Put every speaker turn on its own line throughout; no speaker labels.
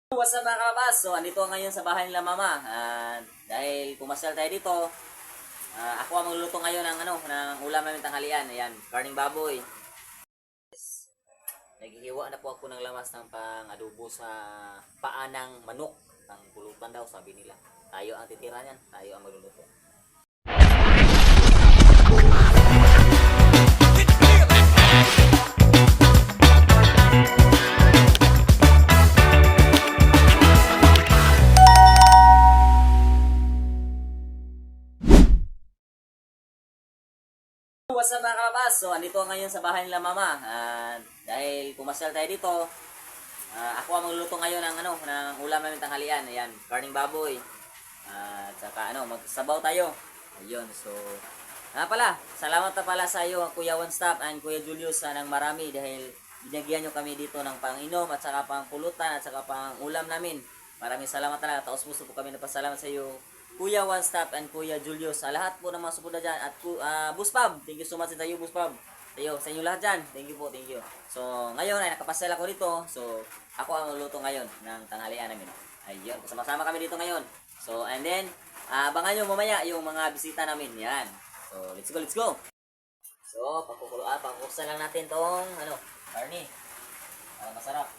What's up mga kabas? So, andito ngayon sa bahay nila mama. Dahil pumasyal tayo dito, ako ang magluluto ngayon ng, ng ulam namin tanghalian. Ayan, karning baboy. Naghihiwa na po ako ng lamas ng pang-adobo sa paa ng manok. Ang pulutan daw, sabi nila. Tayo ang titira niyan, tayo ang magluluto. What's up mga kabas? So, andito ngayon sa bahay nila mama. Dahil pumasyal tayo dito, ako ang magluluto ngayon ng, ng ulam namin tanghalian. Ayan, karning baboy. Saka magsabaw tayo. Ayun, so pala, salamat na pala sa iyo Kuya One Stop and Kuya Julius ng marami dahil binigyan nyo kami dito ng pang-inom at saka pang-pulutan at saka pang-ulam namin. Maraming salamat talaga. Taos puso po kami nagpasalamat sa iyo Kuya One Stop and Kuya Julius. Sa lahat po ng mga suporta dyan at Boss Pab, thank you so much sa iyo Boss Pab. Sa inyo lahat dyan. Thank you po, thank you. So, ngayon ay nakapasal ako dito. So, ako ang luluto ngayon ng tanghalian namin. Ayun, sama-sama kami dito ngayon. So, and then, abangan nyo mamaya yung mga bisita namin. Yan. So, let's go, let's go. So, pakukuksan lang natin tong, karne. Masarap.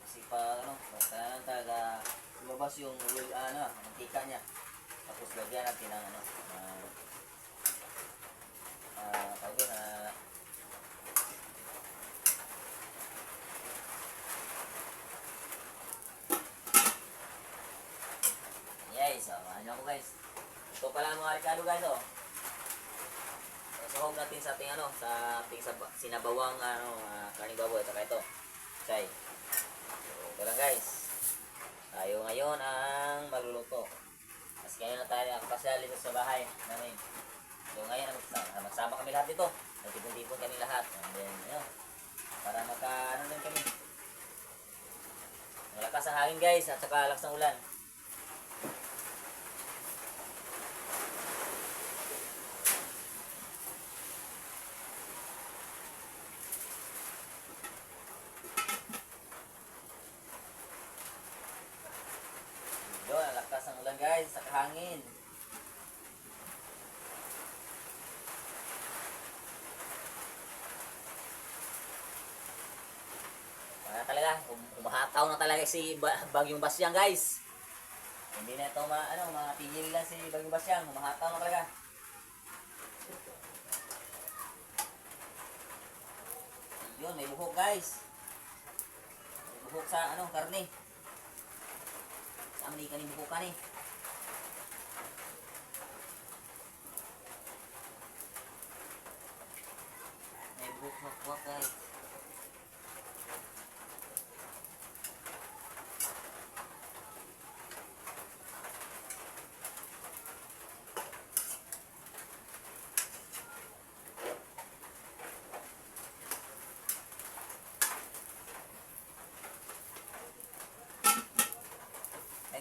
Kasi basta talaga lumabas yung mantika niya. Tapos lagyan natin ng yes, ano ko guys. Ito pala mga rekado guys, oh. Sahog natin sa ating sinabawang karning baboy at ito. Chay. So, ito lang guys. Tayo ngayon ang magluluto. Mas ngayon na tayo nakapasya dito sa bahay namin. So ngayon magsama kami lahat dito. Nagtipon-tipon kami lahat. And then, para din kami. Malakas ang hangin guys at saka lakas ng ulan. Ang lakas ng ulan guys, sa hangin. Talaga, umahataw na talaga si Bagyong Basyang guys. Hindi na ito matigil lang si Bagyong Basyang, umahataw na talaga. Yun, may buhok guys. May buhok sa karne. Saan di ka ni buhukan eh. May buhok guys.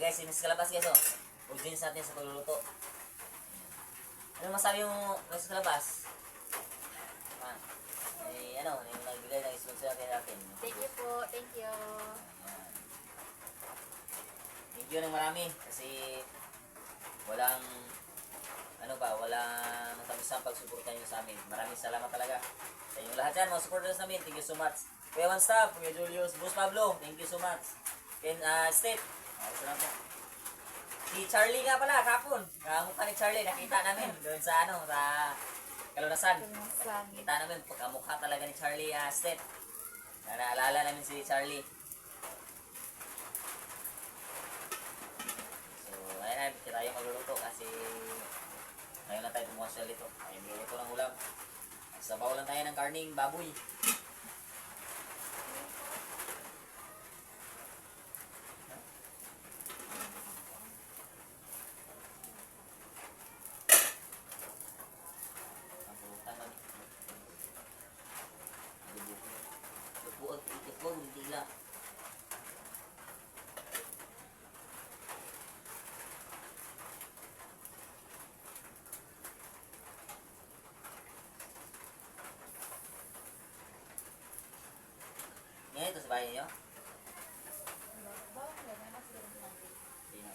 Guys, sinis kalabas guys, oh. Urgence natin sa pagluluto. Ano masabi mo sa kalabas? Yung nagbigay ng sponsor natin.
Thank you po, thank you.
Ayan. Thank you ng marami kasi walang kamusang pagsuporta nyo sa amin. Maraming salamat talaga sa inyong lahat dyan, mga supporters namin. Thank you so much. Kuya One Stop, Kuya Julius, Boss Pablo, thank you so much. State, si Charlie nga pala, kapon. Mukha ni Charlie, nakita namin doon sa Kalunasan. Nakita namin, pagkamukha talaga ni Charlie State. Naalala namin si Charlie. So, ayan na, tayo magluluto kasi ngayon na tayo pumasyal dito. Ayun, magluluto ng ulam. Sabaw lang tayo ng karning baboy. ito sa bahay niyo?
Bawang lang, may mas ganun natin.
Hindi na.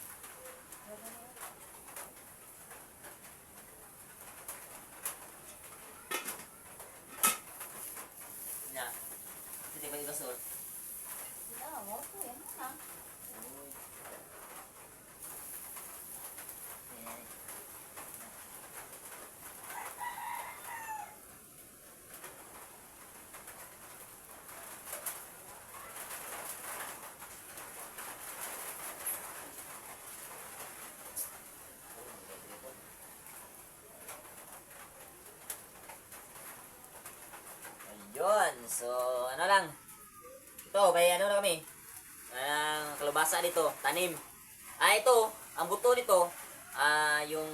Nya. Hindi ba ibasol?
Sila, wow ko yan na.
Uy. Ayun. So, ano lang. Ito, may ano na kami. Kalabasa dito, tanim. Ito, ang buto nito, yung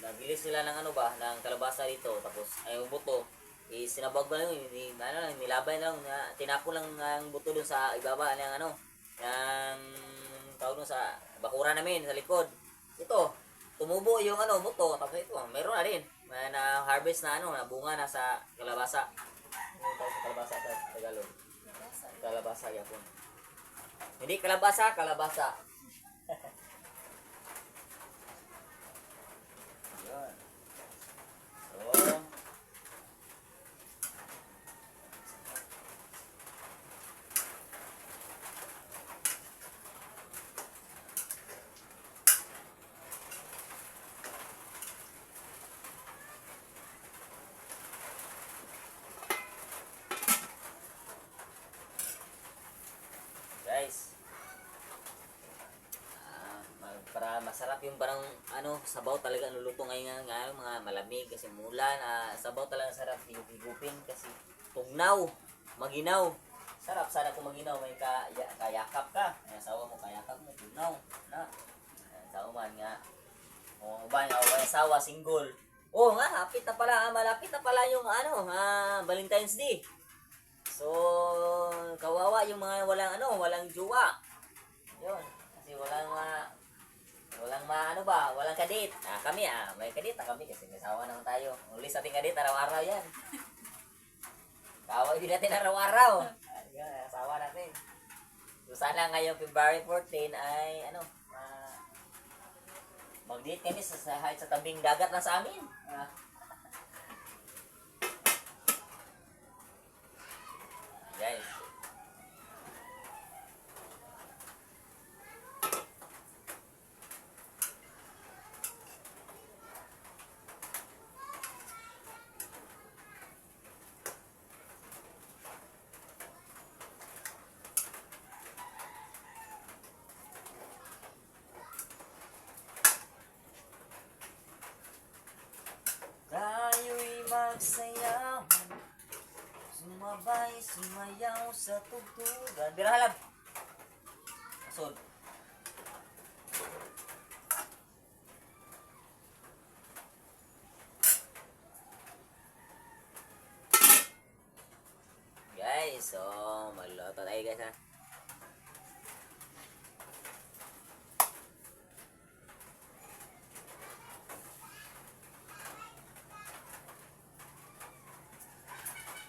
nagilis nila ng ano ba, ng kalabasa dito. Tapos, yung buto, sinabag ba yun, ano lang, nilabay lang, tinapon lang ang buto dun sa ibaba ng ano, ng tawag dun sa bakura namin, sa likod. Ito, tumubo yung ano, buto, tapos ito, meron na rin. May na-harvest na ano, na bunga na sa kalabasa. Ano tawag sa kalabasa sa Tagalog? Kalabasa yapon. Hindi kalabasa, kalabasa. Yun. So, guys, para masarap yung parang ano, sabaw talaga ang luluto ngayon nga mga malamig kasi mulan, sabaw talaga sarap higupin kasi tugnaw, maginaw. Sarap sana kung maginaw, may kayakap ka. Asawa mo kayakap mo, tugnaw. Na. Asawa man nga. O ba nga, o asawa single. Oh nga, hapit na pala, malapit na pala yung ano, Valentine's Day. So, kawawa yung mga walang jowa. Yun, kasi walang kadate. Kami may kadate na kami kasi may asawa naman tayo. Ulit sa ating kadate, araw-araw yan. Kaway din natin araw-araw. Yan, asawa natin. So, sana ngayong February 14 ay, mag-date kami sa tabing dagat lang sa amin. Guys. Tayo'y magsayaw, sumabay, sumayaw sa tugtugan. Bira halab. Asod. Guys, so magluto tayo guys ha.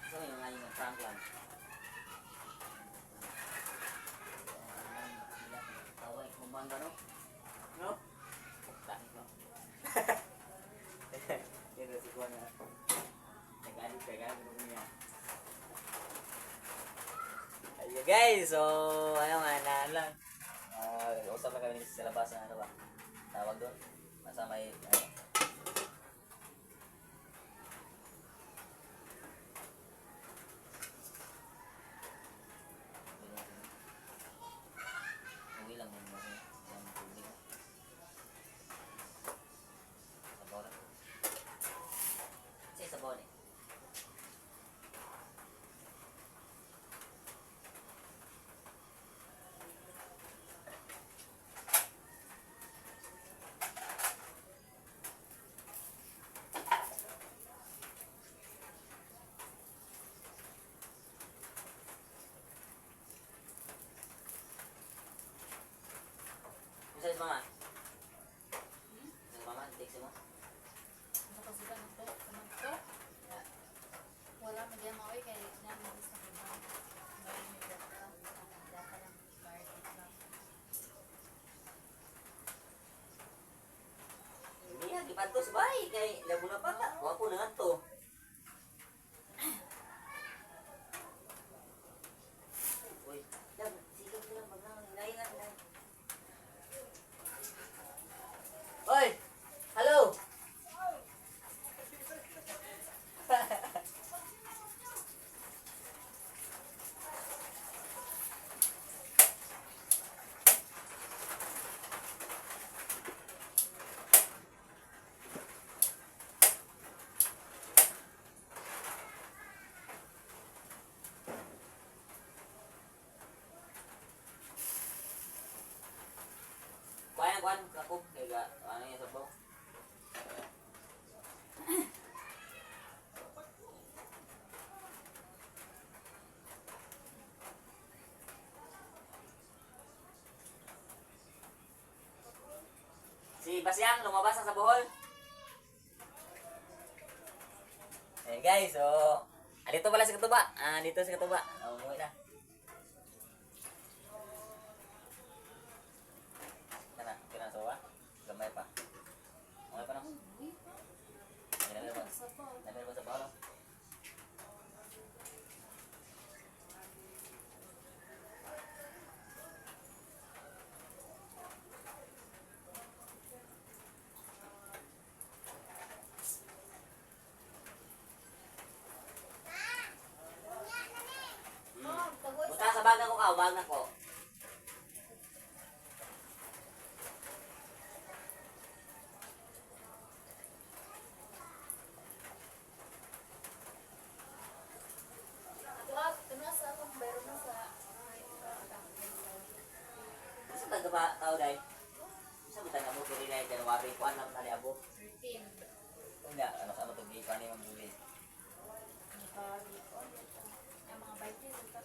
So yung nga yung prank lang. Tawag kumbang gano? No? Bakit no? Ito si Kuya na. Nag-adit ko niya. Ayun guys, so ayun nga na lang. Usap na kami sa labas na ano ba? Tawag doon. Basta may uwi lang yun kasi yung tubig. Sabaw na. Kasi sabaw na eh. Isa sa mama. Isa sa mama, text mo.
Nakasita na to. Ano to?
Yeah.
Wala, magyan maway kaya na, magis na kaya. Bayan may gata.
padto sa bahay kay labo na pa ka. Wa ko na to. Uy, dag sikap ko lang magnang hinayan na. Oy! Hello! Kuan kakop kay ga ano yung sabaw. Si Basyang lumabas na sa Bohol. Eh guys, so andito pala si Katuba. Dito si Katuba. Umuwi na. Kana, kinasawa? Gamay pa. Okay pa na?
Uy,
Ginagay ba?
sa pa.
Nagay ba sa Bohol?
Mom, tagoy
Buta sa bag ako ka, bag na ko.
Tuna sa akong bayro na sa
Kasi taga ba tao dai? Isa ba taga mo kiri na January kuan lang tali abo.
13.
Unya, ano sa matug gi kani mang buli.
Ang mga bike dito.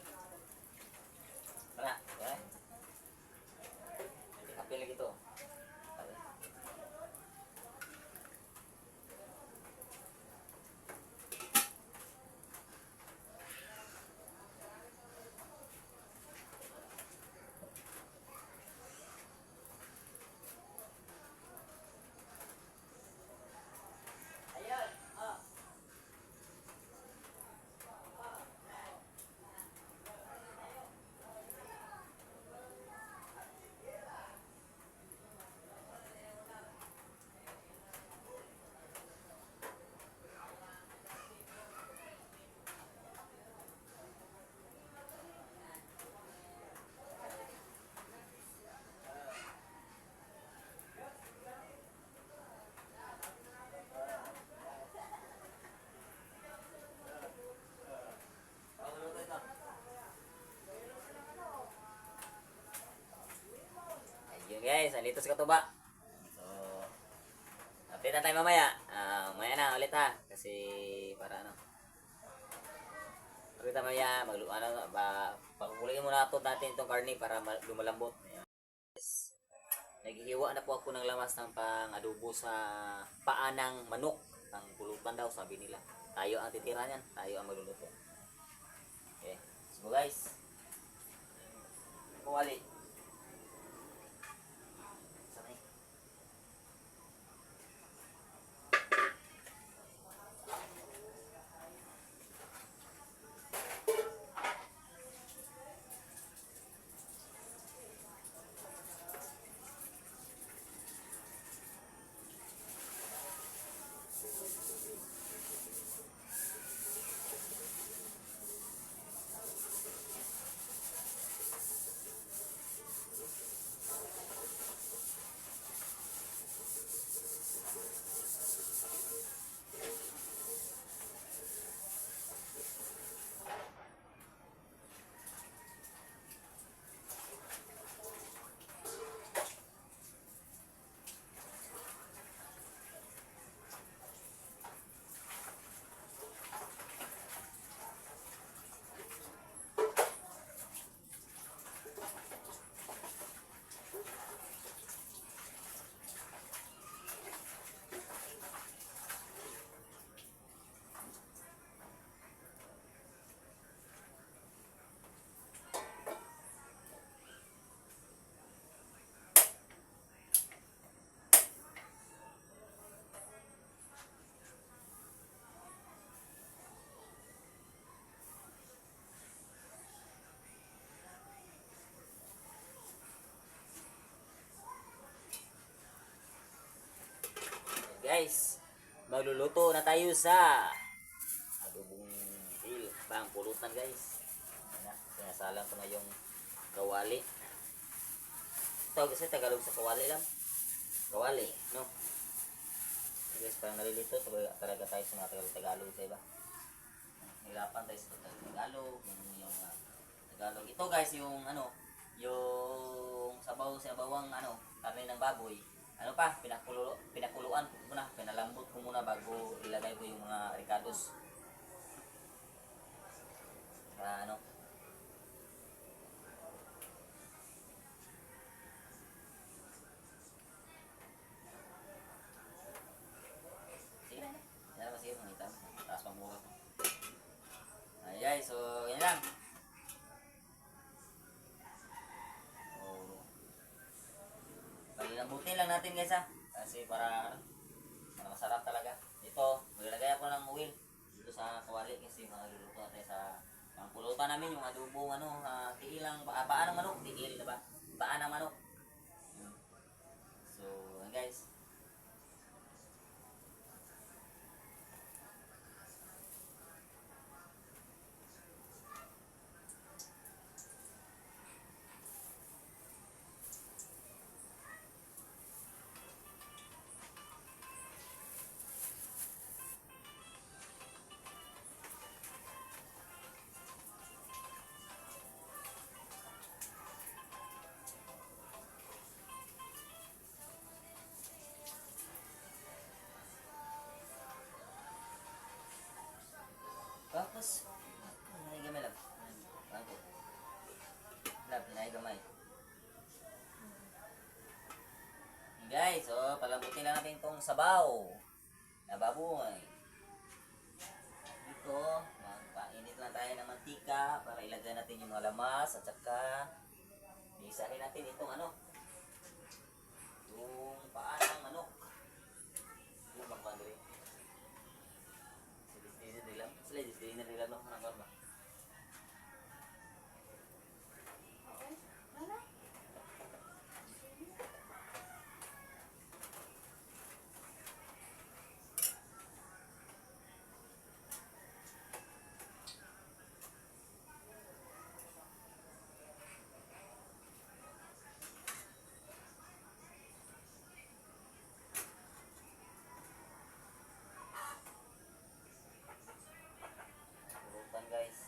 Kana, ya. Kapil lagi to. Ayun. Oh. Ayun guys, alito si Katuba. So, update na tayo mamaya. Mamaya na ulit ha. Kasi para ano. Ulit na mamaya, pagkukulingin muna ito natin itong karne para lumalambot. Ayan. Naghihiwa na po ako ng lamas ng pang-adobo sa paa ng manok. Ang pulutan daw, sabi nila. Tayo ang titira niyan. Tayo ang magluluto. Okay. So guys. Kuwali. Sanay. guys, magluluto na tayo sa adobong til, pang pulutan guys. Ayan na, sinasalang ko na yung kawali. Ito kasi Tagalog sa kawali lang. Kawali, no? Guys, parang nalilito so, talaga tayo sa mga Tagalog sa iba. Hirapan tayo sa Tagalog, yung Tagalog. Ito guys, yung ano, yung sabaw sa bawang ano, karne ng baboy. Ano pa, pinakuluan ko muna, pinalambot ko muna bago ilagay ko yung mga ricados. Para ano, sige na. Yan naman sige, makita mo. Taas pang mura ko. Ay guys, so yan lang. Oh, palilambutin lang natin guys ha. Kasi para masarap talaga. Ito, maglalagay ako ng oil dito sa kawali kasi magluluto natin sa pangpulutan namin yung adobong ano, tiil ng paa ng manok, tiil diba? Paa ng manok. So, yan guys. Tapos, pinay gamay lang. Bago. Pinay gamay. Guys, so palambutin lang natin itong sabaw na baboy. Dito, magpainit lang tayo ng mantika para ilagay natin yung mga lamas at saka isahin natin itong ano, yung paa ng manok. Yung bakwan dali. Sila disdinin nila no, hanap ba?
Okay. Ano?
Pulutan guys.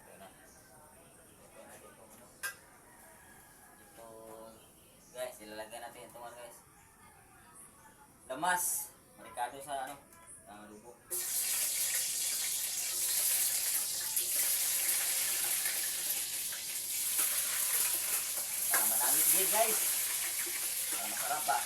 Ito na. Ito natin itong ano. Itong guys, ilalagay natin itong ano guys. Lamas. Marikado sa ano, lubo. Para manangit din guys. Para masarap pa.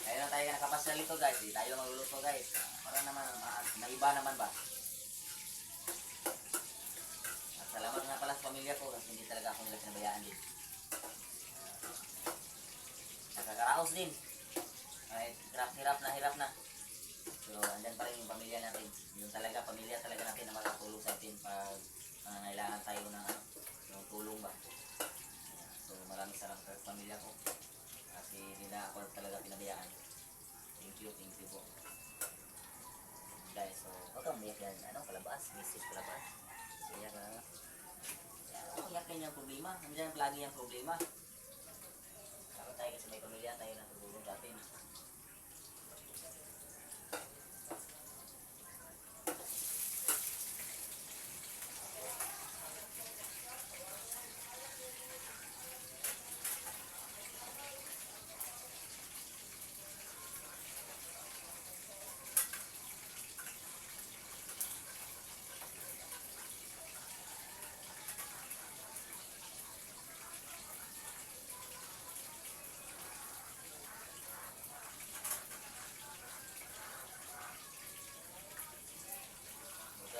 Kaya na tayo nakapasal ito guys, di tayo magluluto guys. Para naman, maiba naman ba? At salamat nga pala sa pamilya ko kasi hindi talaga ako nila pinabayaan din. Nakakaraos din. Ay, hirap na. So, andyan pa rin yung pamilya natin. Yung talaga, pamilya talaga natin na makatulong sa atin pag nangailangan tayo ng ano, yung tulong ba. So, maraming salamat sa pamilya ko. Kasi nila ako talaga pinabayaan. Thank you po. Guys, so, huwag kang umiyak yan. Ano, palabas, misis palabas. So, yan na. Yan, umiyakin yung problema. Nandiyan lagi yung problema. Dapat tayo kasi may pamilya, tayo na tutulong sa atin.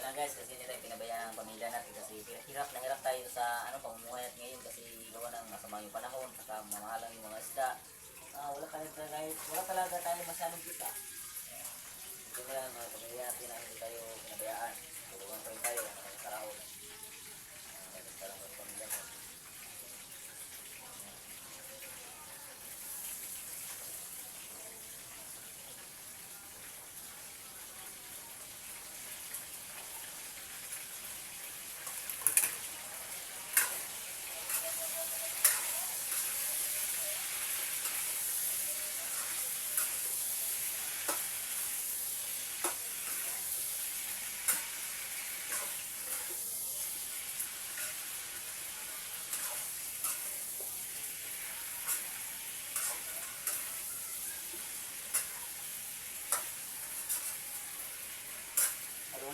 Lang guys, kasi nila pinabayaan ang pamilya natin kasi hirap na hirap tayo sa ano pamumuhay at ngayon kasi gawa ng masama yung panahon saka mamahalang yung mga isda. Wala talaga tayo masyadong kita. Buti na lang, pamilya natin na hindi tayo pinabayaan. Tulungan pa rin tayo, mga karaon. Nagkaroon ko ng pamilya ko.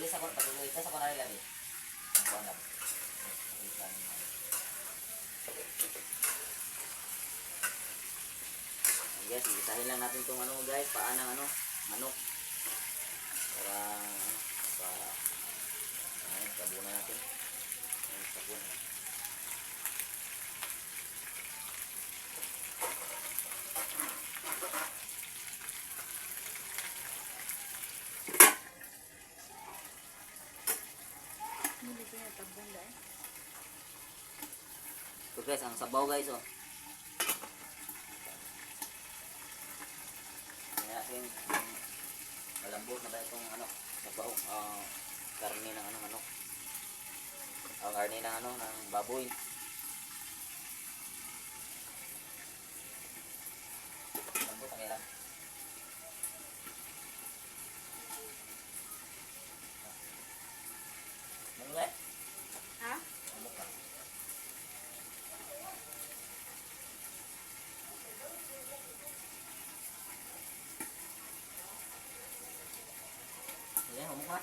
Pag-ulit ka sa kunwari lang eh. Ang kuwan lang. Ulit lang. Guys, isahin lang natin itong ano guys, paan ng ano, manok. Para ano, para ayun, sabunan natin. Ayun, sabun.
Hindi ko yung tabong dahil.
Ito guys, ang sabaw guys oh. Kaya malambot na ba itong ano, sabaw, karne ng ano, manok. Karne ng ano, ng baboy. Lambot ang ilan. Manulit?
Ha?
Lambot ka. Ayan, humok ka.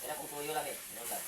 Kaya kung tuyo lang eh. Ano lang.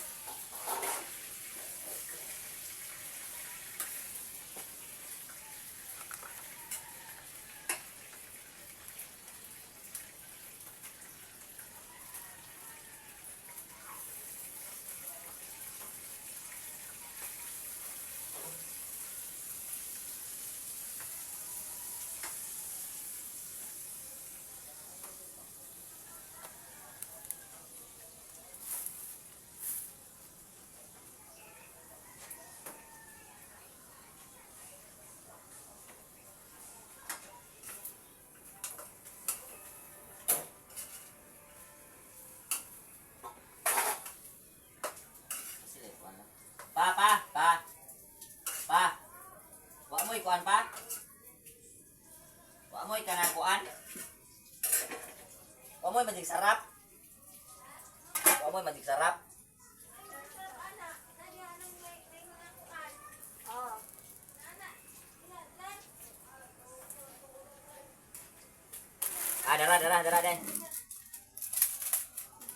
Sila kuan lang. Pa. Wa mo'y kuan pa. Wa mo'y kanang kuan. Wa mo'y magic sarap. Wa mo'y magic sarap.
Oo.
Dara deh.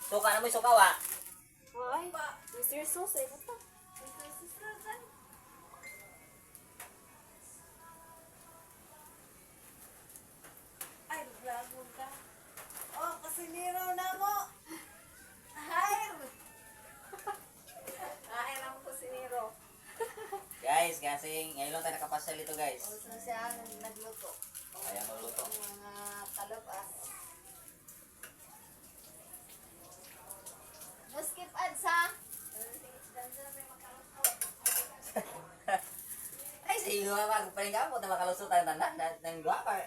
Suka na mo'y suka wa.
Ay, Mr. Sauce eh. Ito.
Ay, dragon ka. Oh, kasiniro na mo. Hayr. Hayr ang kusiniro.
Guys, kasi ngayon lang tayo nakapasyal ito guys.
Oso siya nagluto.
Kaya magluto.
Ang mga kalabas. No skip ads ha.
Ay, sa iyo nga paling gamot na makalusot ang tanan ng dua pa.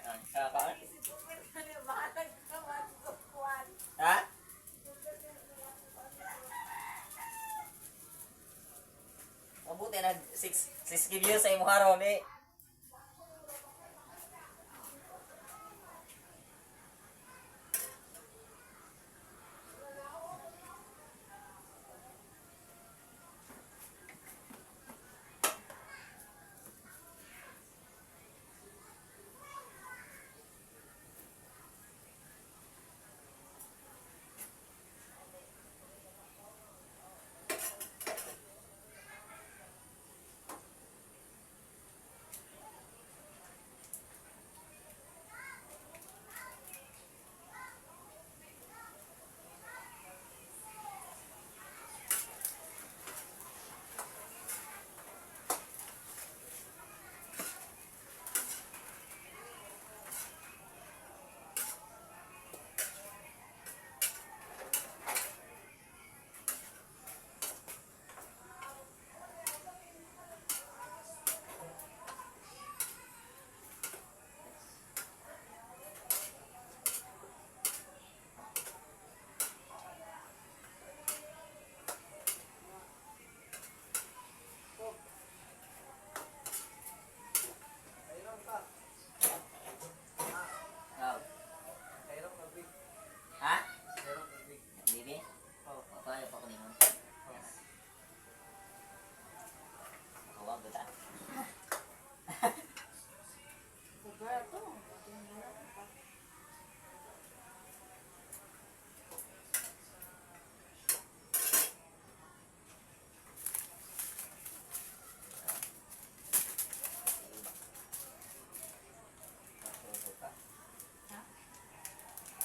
Bahatag ka matkukuan.
Ha? Mabuti na 6 views sa imo haron eh.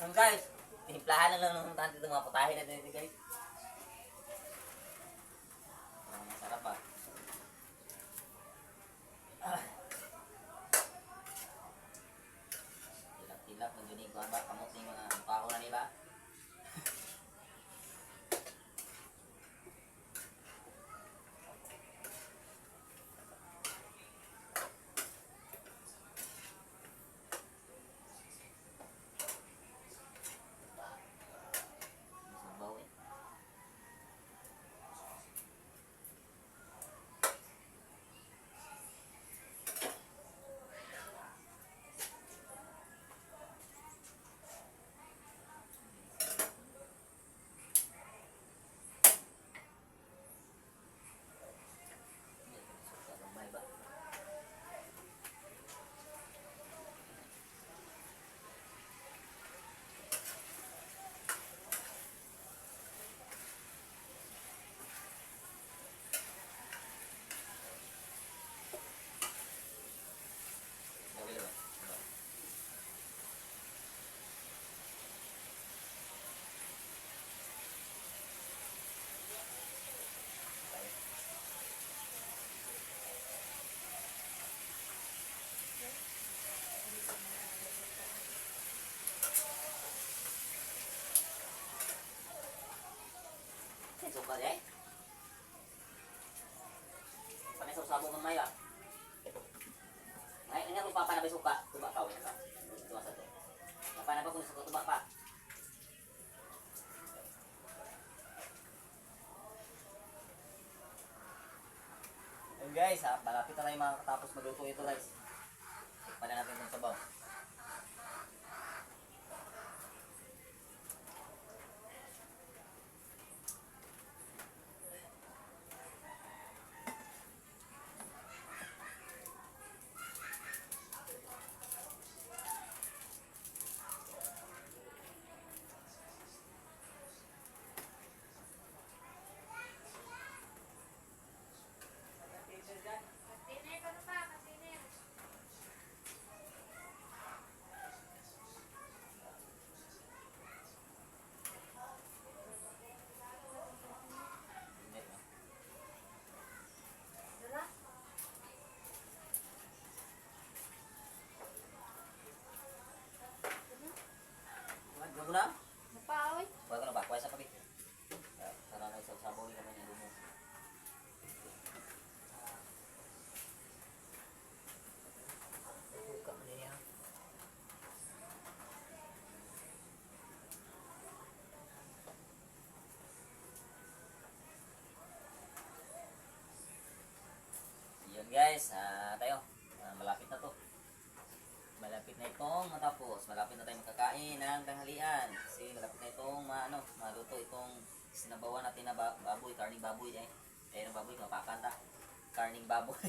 So guys, timplahan na lang ng tanti itong mga putahin natin ito guys. Masarap pa. Tilap-tilap, nandiyan ko ba kamot yung mga mukha ko na niba. Masabaw eh. Gamay ba? Gawin ba? Suka deh. Pakai saus sabung mamay ba? Ay, ini aku papa na suka. Tuba kau ya. Tuba satu. Papa na kung suka tuba pa. Ayun guys, malapit na tayo makatapos magluto ito guys. Tikman na natin itong sabaw.
Katiner ka na pa, katiner.
Init, no?
Dala?
Gawin na?
Napaoy.
Bago na ba? Kuha sa kapit. Sarang na isang sabaw naman yung lumo. Buka mo niya. Yun guys, tayo. Malapit na to. Malapit na itong matapos. Malapit na tayo makakain ng tanghalian. Kasi malapit na itong maluto itong sinabawan natin na baboy, karning baboy eh. Kaya ng baboy, mapakanta. Karning baboy.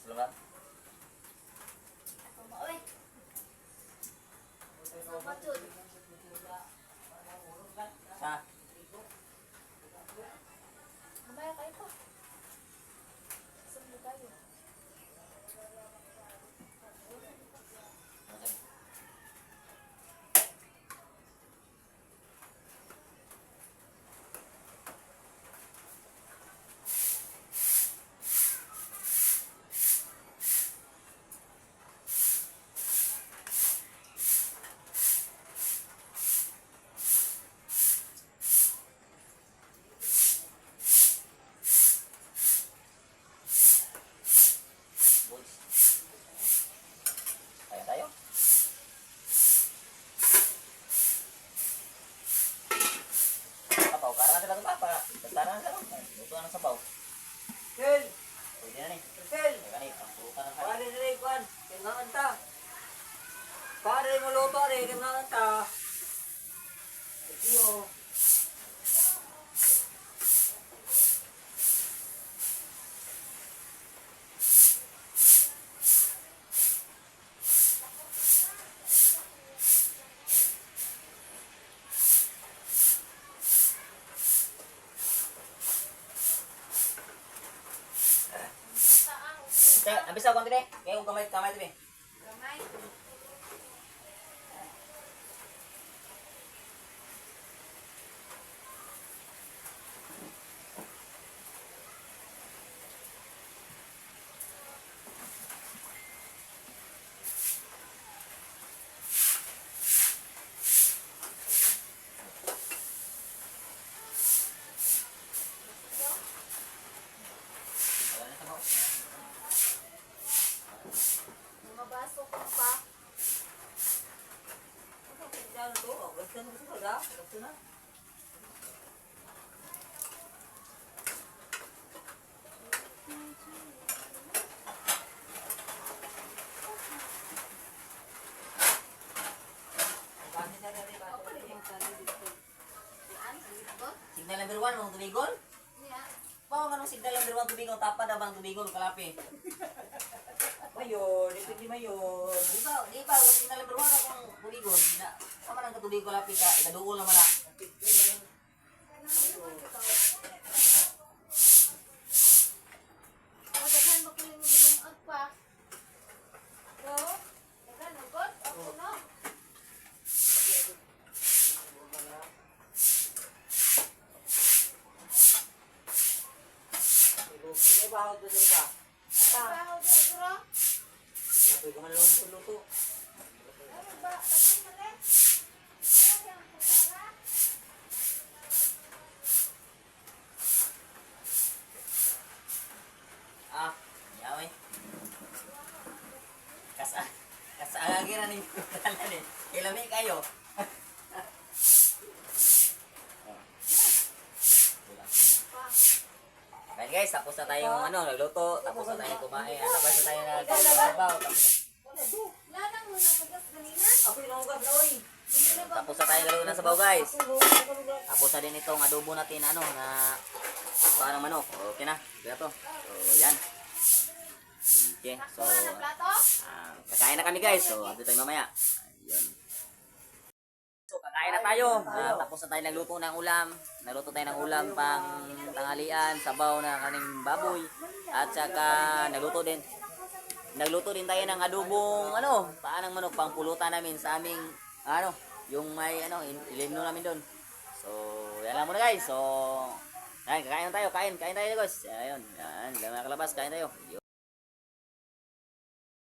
Selamat.
Pamoy. Sama jud.
Ah,
Mamaya kayo pa. Sabi tayo.
boys. Kaya tayo. Sabaw, karang natin lang papa. Tara na lang. Luto na ng sabaw.
Kel,
Pwede na ni.
Kel,
Kaya kanit, ang pulutan ng
pare
kanit.
na rin kwan, kailangan ta. Pare mo luto rin, kailangan ta. Iyo.
Abisa ko dire. Kaya kung kamay dire.
Gamay.
Wala na sabaw.
Mga baso ko pa.
Diyan to, gusto mo gusto ka? Gusto na. Kasi na rin ba?
Yan, dito.
Signal number 1 mong tubigon.
Yan.
Bao nga nung signal number 1 tubigon tapa na bang tubigon kalapi.
Mayon, hindi mayon.
Di ba kung signal number 1 akong tubigon. Na sama nang katubigon kalapi ka ikaduol naman na.
O, daghan ba ko yung gilungag pa? Oo. Daghan, ugod. Ako no.
Sige, bahod na siya.
Trabaho din, bro.
Napoy ka man lang luto.
Ano ba? Daghan mo rin. Ano yung kusara?
Ah, yawe. Kasagagi na ning tanan eh. Ilami kayo. Kaya guys, tapos na tayong nagluto, tapos na tayong kumain, tapos na tayong nagsabaw,
Lanang mo nang ugas ganina.
Ako yung hugas na, oy.
tapos na tayong nagluto ng sabaw guys. Tapos na din itong adobo natin na paano manok. Okay na, ito to. So, yan. Okay, so
Sakto na plato.
kakain na kami guys. So, abdo tayo mamaya. Ayun. So, kakain na tayo. Tapos na tayo nagluto ng ulam. Nagluto tayo ng ulam pang tanghalian, sabaw na kaning baboy. At saka nagluto din tayo ng adobong paanang manok pang pulutan namin sa aming yung may ilino namin doon. So, yan lang muna guys. So, kakain na tayo. Kain tayo guys. Ayun, yan, mga kalabas, kain tayo. Yun.